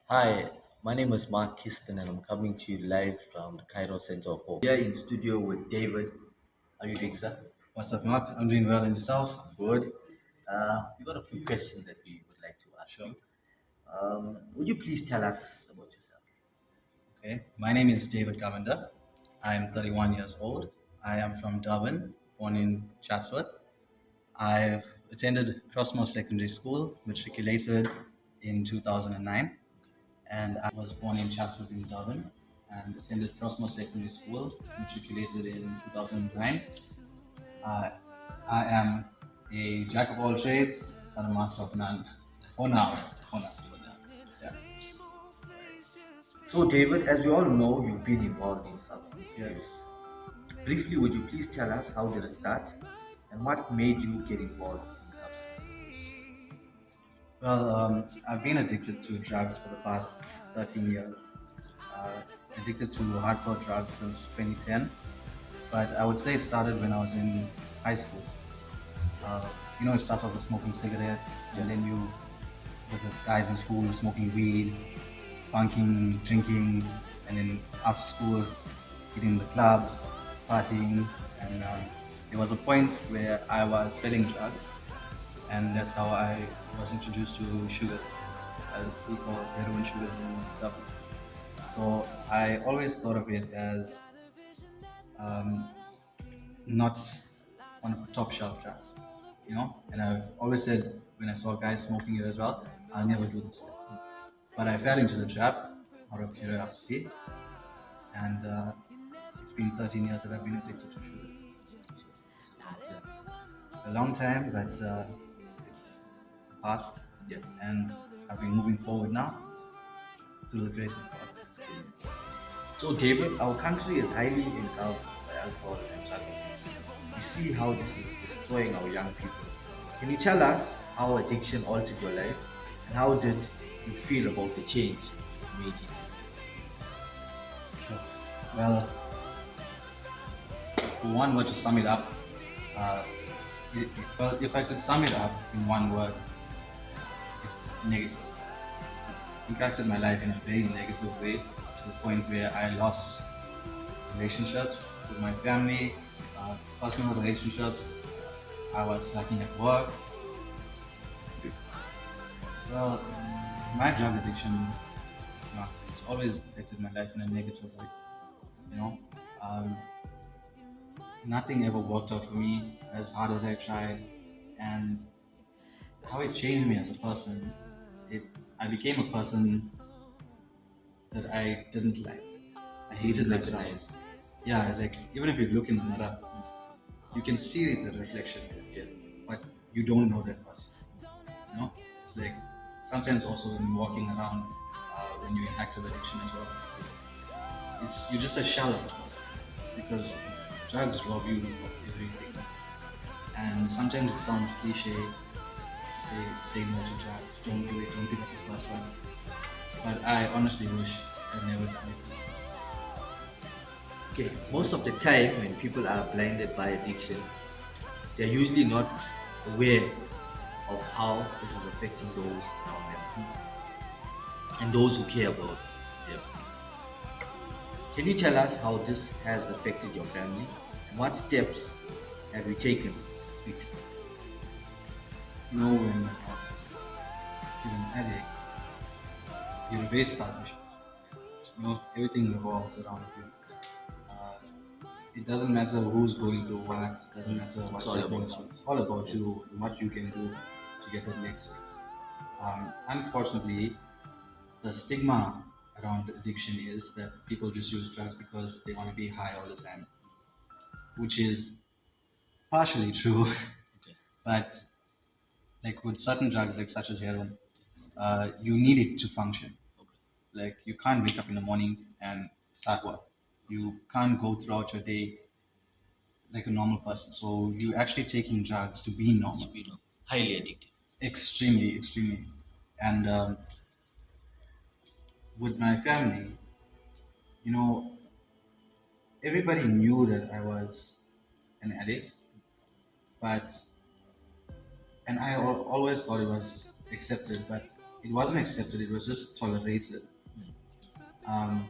Hi, my name is Mark Kiston and I'm coming to you live from the Kairos Center of Hope. We are in studio with David. How are you doing, sir? What's up, Mark? I'm doing well, and yourself? Good. We got a few questions that we would like to ask Sure. you. Would you please tell us about yourself? Okay. My name is David Govender. I'm 31 years old. I am from Durban, born in Chatsworth. I've attended Crossmore Secondary School, matriculated in 2009, and I was born in Chatsworth in Durban and attended Crossmore Secondary School, matriculated in 2009. Uh, I am a jack of all trades, but a master of none. For now. For now. Yeah. So, David, as we all know, you've been involved in substance abuse. Yes. Briefly, would you please tell us how did it start and what made you get involved in substance abuse? Well, I've been addicted to drugs for the past 13 years. Uh, Addicted to hardcore drugs since 2010. But I would say it started when I was in high school. It starts off with smoking cigarettes, Yeah. and then you, with the guys in school, smoking weed, bunking, drinking, and then after school, hitting the clubs, partying. And there was a point where I was selling drugs, and that's how I was introduced to sugars, as we call heroin sugars in Dublin. So I always thought of it as um, not one of the top shelf drugs, And I've always said when I saw guys smoking it as well, I'll never do this. But I fell into the trap out of curiosity, and it's been 13 years that I've been addicted to sugars. Yeah. A long time, but it's past, Yeah. and I've been moving forward now through the grace of God. So, David, our country is highly engulfed by alcohol and drug abuse. We see how this is destroying our young people. Can you tell us how addiction altered your life and how did you feel about the change you made? Sure. Well, for one word to sum it up, uh, well, if I could sum it up in one word, it's negative. It impacted my life in a very negative way to the point where I lost relationships with my family, personal relationships. I was lacking at work. Well, my drug addiction, it's always affected my life in a negative way. You know, um, Nothing ever worked out for me as hard as I tried, and how it changed me as a person. It I became a person that I didn't like. I You hated didn't myself. recognize. Yeah, like even if you look in the mirror, you can see the reflection, Yeah. but you don't know that person. It's like sometimes also when you're walking around, when you're in active addiction as well, it's you're just a shell of a person because drugs rob you of everything. And sometimes it sounds cliche to say no to drugs, don't do it, don't pick up the first one. But I honestly wish I'd never done it. Okay, most of the time when people are blinded by addiction, they're usually not aware of how this is affecting those around them and those who care about them. Can you tell us how this has affected your family and what steps have you taken to fix it? When you're an addict, you're very selfish. Everything revolves around you. Uh, it doesn't matter who's going through what, it doesn't matter It's what's all happening about around. you. It's all about you and what you can do to get that next fix. Unfortunately, the stigma around addiction is that people just use drugs because they want to be high all the time, which is partially true, Okay. but like with certain drugs, like such as heroin, you need it to function. Okay. Like you can't wake up in the morning and start work. You can't go throughout your day like a normal person. So you're actually taking drugs to be To normal. be highly addictive. Extremely, extremely. And with my family, you know, everybody knew that I was an addict, but and I always thought it was accepted, but it wasn't accepted, it was just tolerated. Um,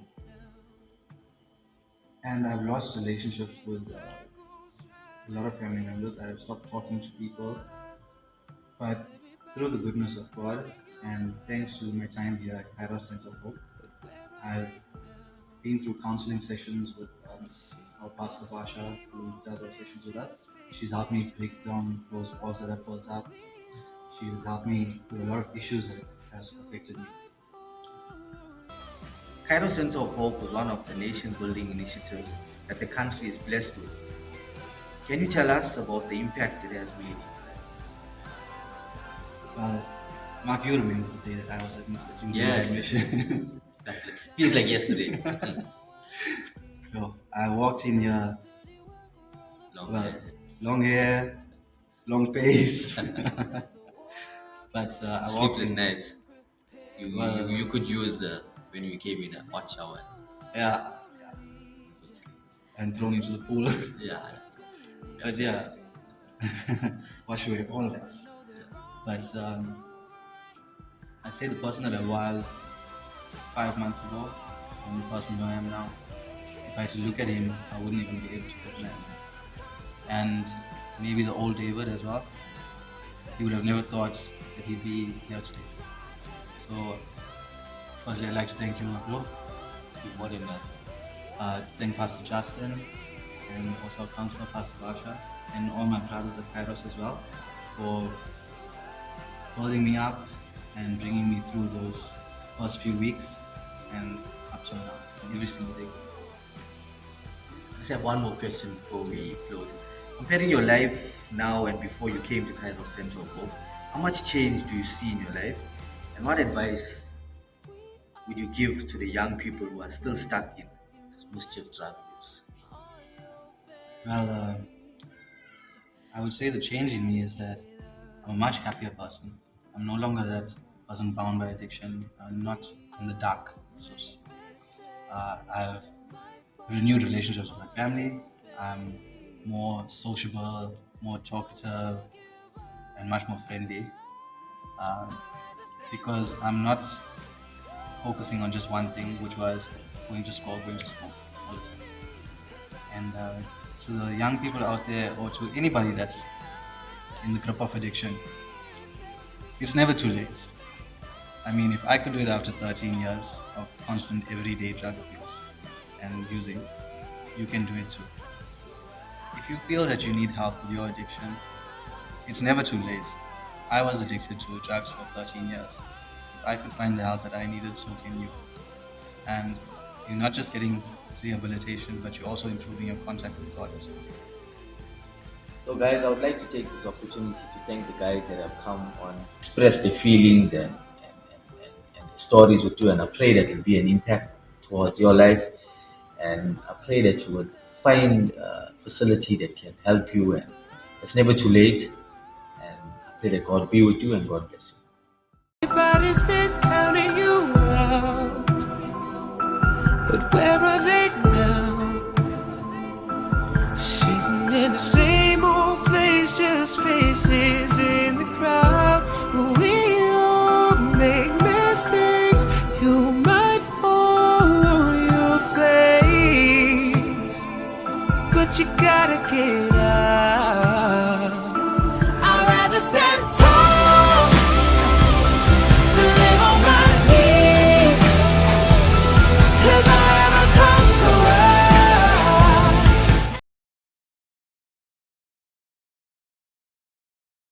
and I've lost relationships with a lot of family members. I've stopped talking to people, but through the goodness of God and thanks to my time here at Kairos Center of Hope, I've been through counseling sessions with our pastor Vasha, who does our sessions with us. She's helped me break down those walls that I've built up. She's helped me through a lot of issues that has affected me. Kairos Center of Hope was one of the nation building initiatives that the country is blessed with. Can you tell us about the impact it has made? Well, Mark, you remember the day that I was admitted. You did Yes, admission. exactly. Feels like yesterday. So I walked in here, Long well, hair. long hair, long face, but I walked Sleepless in. nights. You could use the when you came in a hot shower. Yeah, and thrown into the pool. Yeah. But yeah, wash away all that. But I say the person that I was 5 months ago and the person who I am now, if I had to look at him, I wouldn't even be able to recognize him. And maybe the old David as well, he would have never thought that he'd be here today. So, firstly, I'd like to thank you, bro. You're more than that. Thank Pastor Justin and also our counselor, Pastor Basha, and all my brothers at Kairos as well for holding me up and bringing me through those first few weeks and up till now, every single day. I just have one more question before we close. Comparing your life now and before you came to Kairos Center of Hope, how much change do you see in your life? And what advice would you give to the young people who are still stuck in this mischief drug use? Well, I would say the change in me is that I'm a much happier person. I'm no longer that person bound by addiction. I'm not in the dark, so to speak. I've renewed relationships with my family. I'm more sociable, more talkative, and much more friendly um, because I'm not focusing on just one thing, which was going to school all the time. And to the young people out there, or to anybody that's in the grip of addiction, it's never too late. I mean, if I could do it after 13 years of constant everyday drug abuse and using, you can do it too. If you feel that you need help with your addiction, it's never too late. I was addicted to drugs for 13 years. If I could find the help that I needed, so can you. And you're not just getting rehabilitation, but you're also improving your contact with God as well. So, guys, I would like to take this opportunity to thank the guys that have come on, express their feelings and the stories with you. And I pray that it will be an impact towards your life. And I pray that you would find a facility that can help you. And it's never too late. And I pray that God be with you and God bless you. Everybody's been counting you out, but where are they now? Sitting in the same old place, just faces in the crowd. But we all make mistakes. You might fall on your face, but you gotta get out.